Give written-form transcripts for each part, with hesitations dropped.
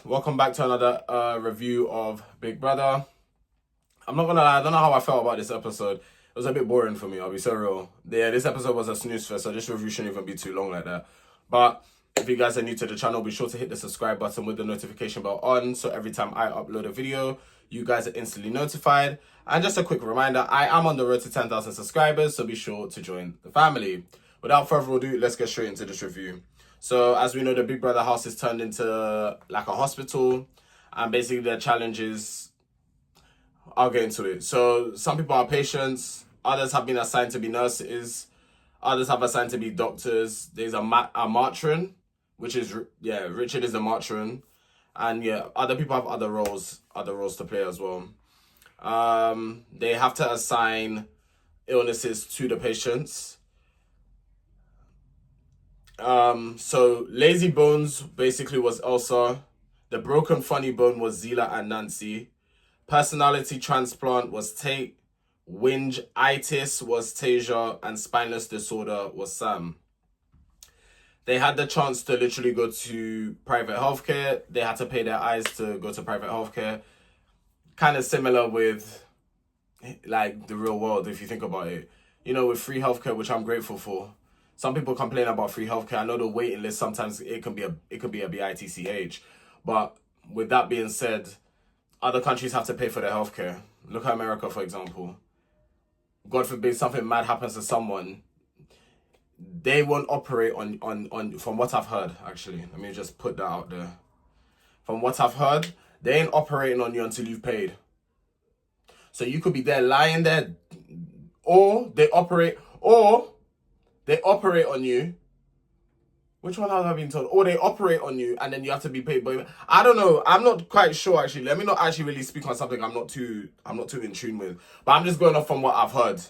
welcome back to another review of Big Brother. I'm not gonna lie, I don't know how I felt about this episode. It was a bit boring for me, I'll be so real. Yeah, this episode was a snooze fest, so this review shouldn't even be too long like that. But if you guys are new to the channel, be sure to hit the subscribe button with the notification bell on, so every time I upload a video, you guys are instantly notified. And just a quick reminder, I am on the road to 10,000 subscribers, so be sure to join the family. Without further ado, let's get straight into this review. So as we know, the Big Brother house is turned into like a hospital, and basically their challenges, I'll get into it. So some people are patients, others have been assigned to be nurses, others have assigned to be doctors. There's a matron, which is, Richard is a matron. And other people have other roles to play as well. They have to assign illnesses to the patients. So Lazy Bones basically was Elsa. The Broken Funny Bone was Zila and Nancy. Personality Transplant was Tate. Whinge-itis was Tasia. And Spineless Disorder was Sam. They had the chance to literally go to private healthcare. They had to pay their eyes to go to private healthcare. Kind of similar with like the real world, if you think about it. You know, with free healthcare, which I'm grateful for. Some people complain about free healthcare. I know the waiting list sometimes it can be a bitch. But with that being said, other countries have to pay for their healthcare. Look at America, for example. God forbid something mad happens to someone, they won't operate on from what I've heard, actually. Let me just put that out there. From what I've heard, they ain't operating on you until you've paid. So you could be there lying there, or they operate on you. Which one have I been told? Or they operate on you and then you have to be paid. But I don't know. I'm not quite sure, actually. Let me not actually really speak on something I'm not too in tune with. But I'm just going off from what I've heard.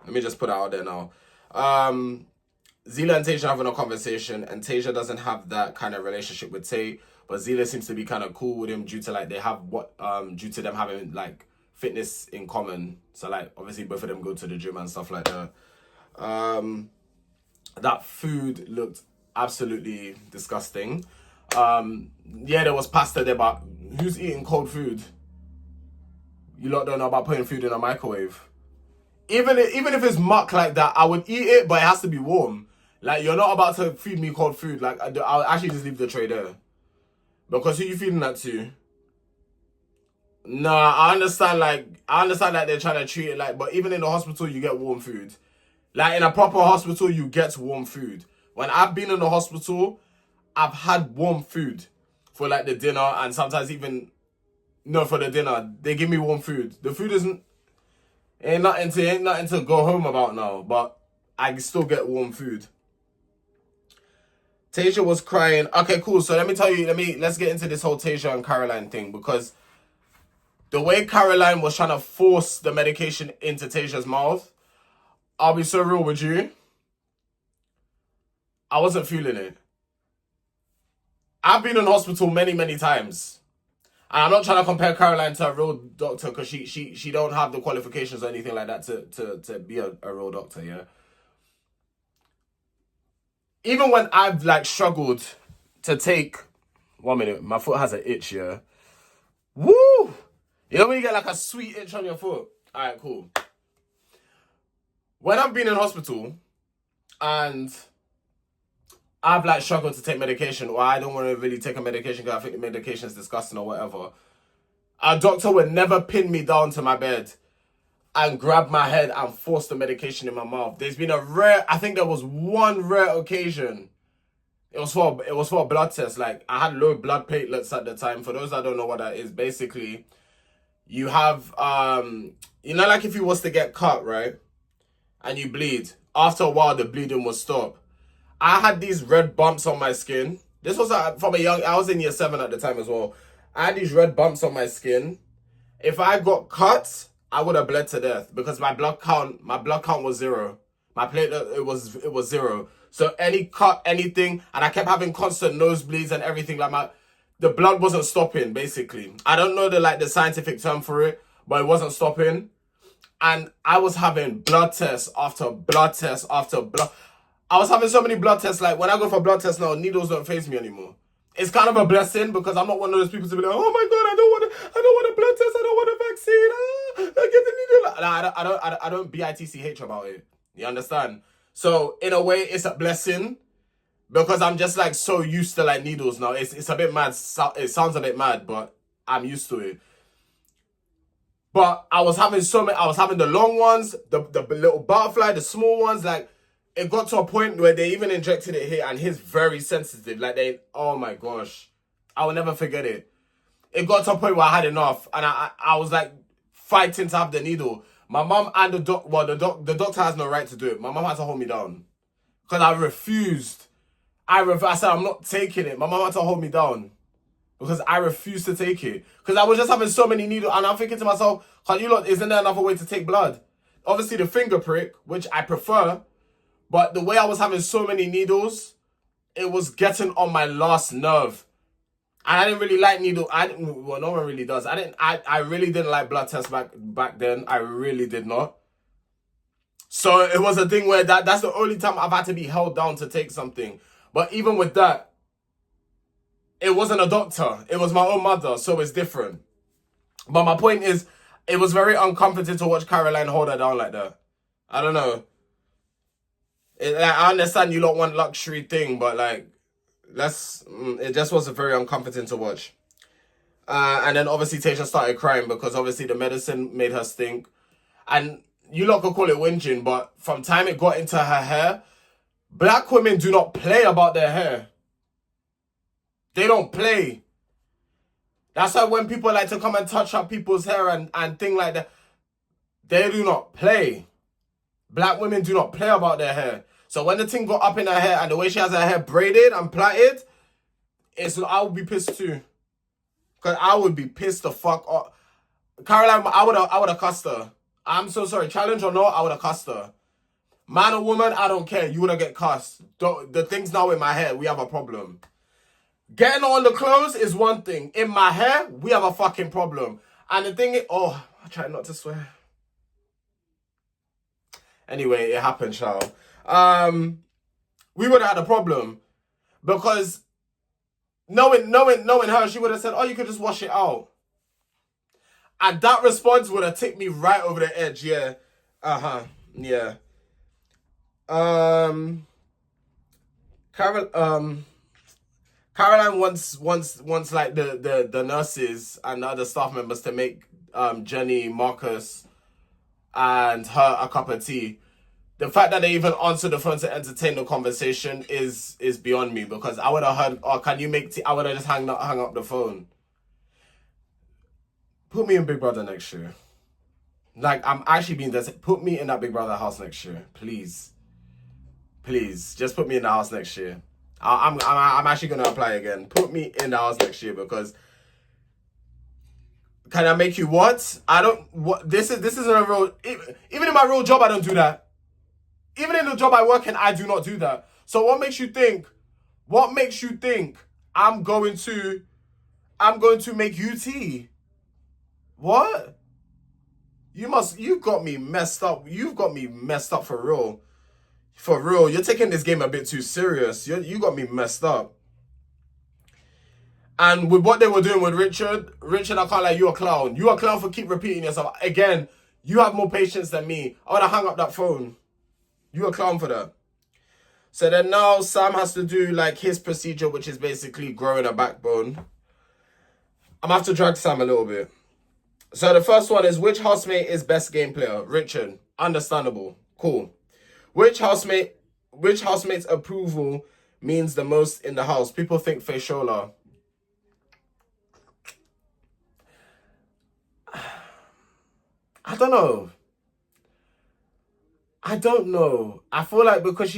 Let me just put it out there now. Zila and Tasia having a conversation, and Tasia doesn't have that kind of relationship with Tate, but Zila seems to be kind of cool with him due to due to them having like fitness in common. So like obviously both of them go to the gym and stuff like that. That food looked absolutely disgusting. There was pasta there, but who's eating cold food? You lot don't know about putting food in a microwave. Even if it's muck like that, I would eat it, but it has to be warm. Like, you're not about to feed me cold food. Like, I'll actually just leave the tray there. Because who you feeding that to? Nah, I understand that they're trying to treat it like, but even in the hospital, you get warm food. Like, in a proper hospital, you get warm food. When I've been in the hospital, I've had warm food for, like, the dinner, and sometimes even, no, for the dinner, they give me warm food. The food ain't nothing to go home about now, but I still get warm food. Tasia was crying. Okay, cool. So let's get into this whole Tasia and Caroline thing, because the way Caroline was trying to force the medication into Tasia's mouth, I'll be so real with you, I wasn't feeling it. I've been in hospital many, many times. And I'm not trying to compare Caroline to a real doctor, because she don't have the qualifications or anything like that to be a real doctor, yeah? Even when I've, like, struggled to take... 1 minute, my foot has an itch, yeah? Woo! You know when you get, like, a sweet itch on your foot? Alright, cool. When I've been in hospital, and I've, like, struggled to take medication, or I don't want to really take a medication because I think the medication is disgusting or whatever, a doctor would never pin me down to my bed and grab my head and force the medication in my mouth. There's been I think there was one rare occasion. It was for a blood test. Like, I had low blood platelets at the time. For those that don't know what that is, basically, you have, like if you was to get cut, right? And you bleed. After a while, the bleeding will stop. I had these red bumps on my skin. This was I was in year 7 at the time as well. I had these red bumps on my skin. If I got cut, I would have bled to death, because my blood count was 0. My platelet, it was 0. So any cut, anything, and I kept having constant nosebleeds and everything. Like, the blood wasn't stopping, basically. I don't know the scientific term for it, but it wasn't stopping. And I was having blood tests after blood tests after blood. I was having so many blood tests. Like, when I go for blood tests now, needles don't faze me anymore. It's kind of a blessing because I'm not one of those people to be like, oh my god, I don't want a blood test, I don't want a vaccine. I get the needle. Nah, I don't bitch about it. You understand? So in a way, it's a blessing because I'm just like so used to like needles now. It's a bit mad. It sounds a bit mad, but I'm used to it. But I was having so many. I was having the long ones, the little butterfly, the small ones. Like it got to a point where they even injected it here, and he's very sensitive. Like oh my gosh, I will never forget it. It got to a point where I had enough, and I was like fighting to have the needle. My mom and the doctor has no right to do it. My mom had to hold me down because I refused. I said I'm not taking it. My mom had to hold me down. Because I refused to take it. Because I was just having so many needles. And I'm thinking to myself, isn't there another way to take blood? Obviously the finger prick, which I prefer. But the way I was having so many needles, it was getting on my last nerve. And I didn't really like needle. Well, no one really does. I really didn't like blood tests back then. I really did not. So it was a thing where that's the only time I've had to be held down to take something. But even with that, it wasn't a doctor. It was my own mother, so it's different. But my point is, it was very uncomfortable to watch Caroline hold her down like that. I don't know. I understand you don't want luxury thing, but like, it just was very uncomfortable to watch. And then obviously Tasha started crying because obviously the medicine made her stink. And you lot could call it whinging, but from time it got into her hair, black women do not play about their hair. They don't play. That's why when people like to come and touch up people's hair and thing like that, they do not play. Black women do not play about their hair. So when the thing got up in her hair and the way she has her hair braided and plaited, I would be pissed too. Because I would be pissed the fuck off. Caroline, I would have cussed her. I'm so sorry. Challenge or not, I would have cussed her. Man or woman, I don't care. You would have get cussed. The thing's now in my hair. We have a problem. Getting on the clothes is one thing. In my hair, we have a fucking problem. And the thing is, I try not to swear. Anyway, it happened, child. We would have had a problem. Because knowing her, she would have said, oh, you could just wash it out. And that response would have tipped me right over the edge, yeah. Yeah. Caroline wants like the nurses and the other staff members to make Jenny, Marcus, and her a cup of tea. The fact that they even answered the phone to entertain the conversation is beyond me, because I would have heard, oh, can you make tea? I would have just hung up the phone. Put me in Big Brother next year. Like, I'm actually being there. Put me in that Big Brother house next year, please. Please, just put me in the house next year. I'm actually gonna apply again. Put me in the house next year, because can I make you what? This isn't a real. Even in my real job, I don't do that. Even in the job I work in, I do not do that. So what makes you think? What makes you think I'm going to make you tea? What? You got me messed up. You've got me messed up for real. For real, you're taking this game a bit too serious. You got me messed up. And with what they were doing with Richard, I can't lie, you're a clown. You're a clown for keep repeating yourself. Again, you have more patience than me. I would have hung up that phone. You're a clown for that. So then now Sam has to do like his procedure, which is basically growing a backbone. I'm going to have to drag Sam a little bit. So the first one is, which housemate is best game player? Richard. Understandable. Cool. Which housemate's approval means the most in the house? People think Faishola. I don't know. I feel like because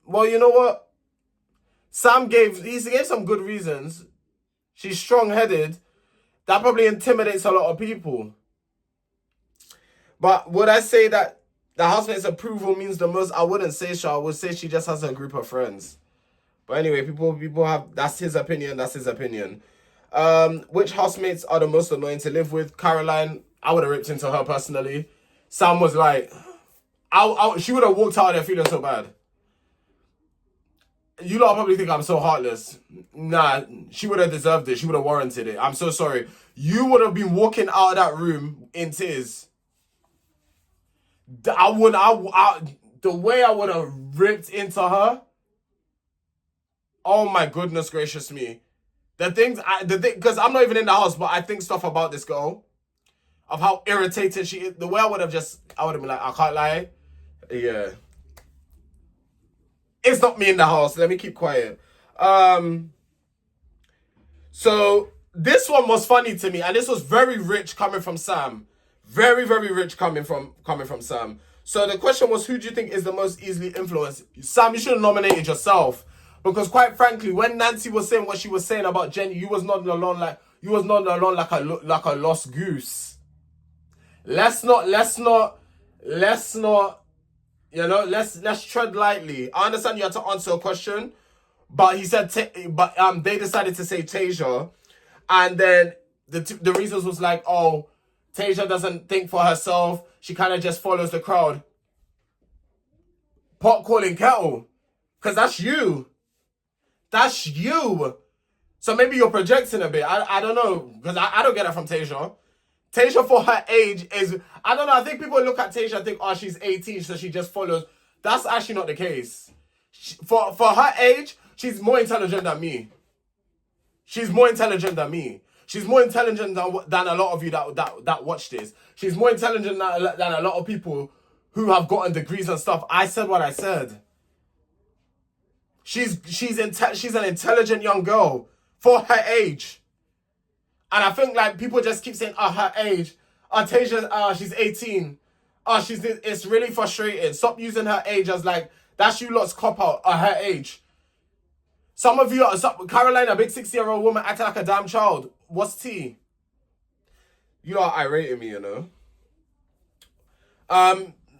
well, you know what? Sam gave some good reasons. She's strong-headed. That probably intimidates a lot of people. But would I say that the housemate's approval means the most? I wouldn't say so. I would say she just has a group of friends. But anyway, people have, that's his opinion. Which housemates are the most annoying to live with? Caroline, I would have ripped into her personally. Sam was like, she would have walked out of there feeling so bad. You lot probably think I'm so heartless. Nah, she would have deserved it. She would have warranted it. I'm so sorry. You would have been walking out of that room in tears. The way I would have ripped into her. Oh my goodness gracious me. Because I'm not even in the house, but I think stuff about this girl. Of how irritated she is. The way I would have been like, I can't lie. Yeah. It's not me in the house. Let me keep quiet. So this one was funny to me, and this was very rich coming from Sam. Very, very rich coming from Sam. So the question was, who do you think is the most easily influenced? Sam, you should have nominated yourself. Because quite frankly, when Nancy was saying what she was saying about Jenny, you was not alone like a lost goose. Let's not let's tread lightly. I understand you had to answer a question, but they decided to say Tasia, and then the reasons was like, oh, Tasia doesn't think for herself. She kind of just follows the crowd. Pot calling kettle, because that's you. That's you. So maybe you're projecting a bit. I don't know, because I don't get it from Tasia. Tasia for her age is, I don't know, I think people look at Tasia and think, oh, she's 18, so she just follows. That's actually not the case. For her age, she's more intelligent than me. She's more intelligent than me. She's more intelligent than a lot of you that watch this. She's more intelligent than a lot of people who have gotten degrees and stuff. I said what I said. She's an intelligent young girl for her age. And I think like people just keep saying, oh, her age. Oh, Tasia, she's 18. Oh, it's really frustrating. Stop using her age as like, that's you lot's cop out at her age. Some of you, Caroline, a big 60-year-old woman, acting like a damn child. What's tea? You are irating me, you know.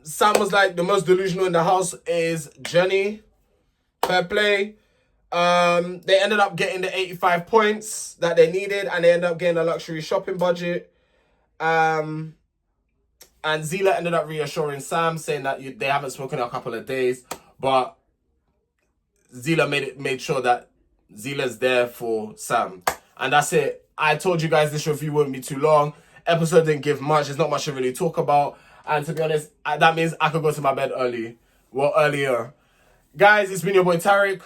Sam was like, the most delusional in the house is Jenny. Fair play. They ended up getting the 85 points that they needed, and they ended up getting a luxury shopping budget. And Zila ended up reassuring Sam, saying that they haven't spoken in a couple of days, but Zila made sure that Zila's there for Sam. And that's it. I told you guys this review wouldn't be too long. Episode didn't give much. There's not much to really talk about. And to be honest, that means I could go to my bed earlier. Guys, it's been your boy Tariq,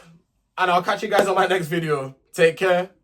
and I'll catch you guys on my next video. Take care.